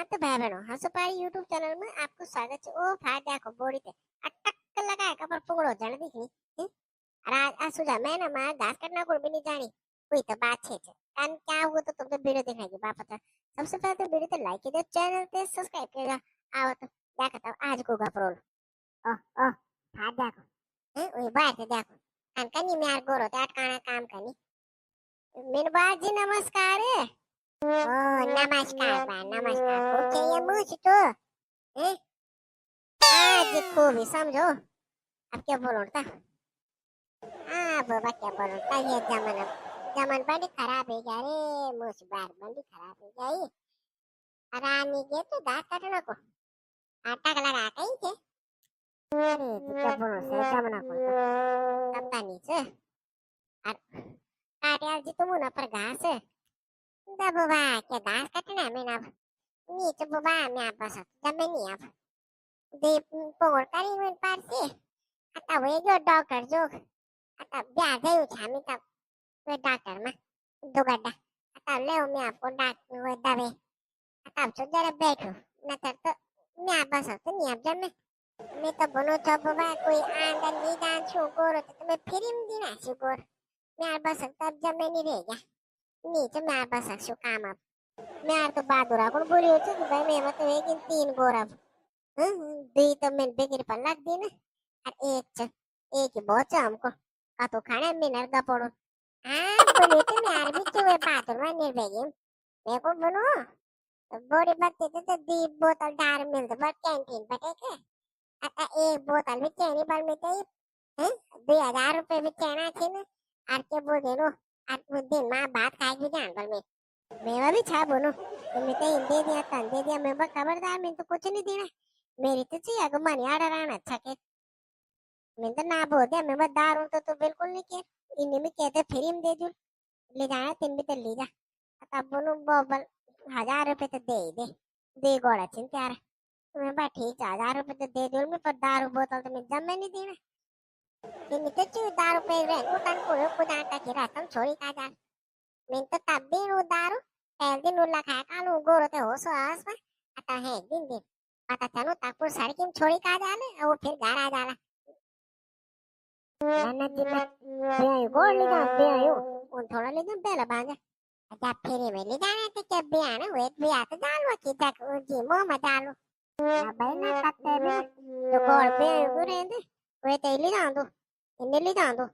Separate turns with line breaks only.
हाँ तो भाई बहनों हंसपारी यूट्यूब चैनल में आपको स्वागत है। ओ भाई देखो बोड़ी ते अटक लगाए कपर पुगड़ो जण दिखनी हैं? अरे आज सुझा मैं ना मां घास काटना को भी नहीं जानी कोई तो बात है कान क्या हुआ तो तुमने वीडियो देखने की बात पता। सबसे पहले तो वीडियो तो लाइक कर दो, चैनल पे सब्सक्राइब कर दो। आओ तो देखो तो आज को गपरोल ओ ओ भाई देखो हैं ओए बात देखो कान कनी में यार गोरो ते अटकाना काम करनी। मेरे बाजी नमस्कार है। ओ नमस्कार बा नमस्कार को चाहिए मुझ तो हैं? आज खूब समझो अब क्या बोलता। हाँ बाबा क्या बोलता ये जमन जमन बड़ी खराब है क्या रे मुझ बार बड़ी खराब है क्या ये। रानी के तो दांत काटना को आटा का लगा कहीं के अरे तू क्या बोलो से जमना को तो तब नीचे और काटे आज जी तुम ना पर घास है दा बाबा क्या घास काटना है मैंने अब नीचे बाबा मैं आप बस जब मैं नहीं अब दे पोर करी में पार से आता वे जो डॉक्टर जो आता ब्याह गई छामी तब वे डॉक्टर में दो गड्ढा आता ले मैं आपको डॉक्टर वे दवे आता अब तो जरा बैठो न तो मैं आप बस तो नहीं अब जब मैं तो बनो तो बाबा कोई आंदन नहीं दान छो गोरो तो मैं फिर ही दिन आशु गोर मैं आप बस तब जब मैं नहीं रह गया नहीं तो मैं आप बस शो काम अब मैं आप तो बहादुर कौन बोली होती कि भाई मैं मतलब एक इन तीन गोर अब दी तो मैं बेगिर पर लग दी ना और एक ही बहुत है हमको का तो खाना में नरगा पड़ो हाँ बोले तो मैं यार भी चुए बहादुर में निर्भय मैं को बनो बड़ी बात तो दी बोतल डार मिलते पर कैंटीन पर के आता एक बोतल में चैनी पर में तो हैं 2000 रुपए में चैना थे ना और के बोल देनो और वो दिन माँ बात खाएगी जान पर में मेरा भी छा बोलो तो मैं तो दे दिया तन दे दिया मैं बस खबरदार मैं तो कुछ नहीं देना मेरी तो चाहिए अगर मन यार रहना अच्छा के मैं तो ना बोल दिया मैं बस दार हूँ तो बिल्कुल नहीं के इन्हें में कहते फ्री में दे दूँ ले जाना तीन भी तो ले जा तब बोलूँ बोबल 1000 रुपए तो दे ही दे गोड़ा चिंता यार मैं बस ठीक है 1000 रुपए तो दे दूँ मैं पर दारू बोतल तो मैं जब मैं नहीं देना फिर नहीं तो चाहिए दारू पे रह को तन को खुद आटा की रातम छोड़ी का जा मैं तो तब भी रू दारू पहले दिन उल्ला खाया कालू गोरो ते हो सो आस में आता है दिन दिन पता चलो तापुर सड़की में छोड़ी का जाले और वो फिर घर आ जाला नन्ना दिन बेयो गोड़ ले जाओ बेयो उन थोड़ा ले जाओ पहला बांधा अच्छा फिर में ले जाना तो क्या बेया ना वे बेया तो डालो कि तक जी मुंह में डालो ना भाई ना कत्ते में तो गोड़ बेयो को रहने वे तो ले जाओ दो इन्हें ले जाओ दो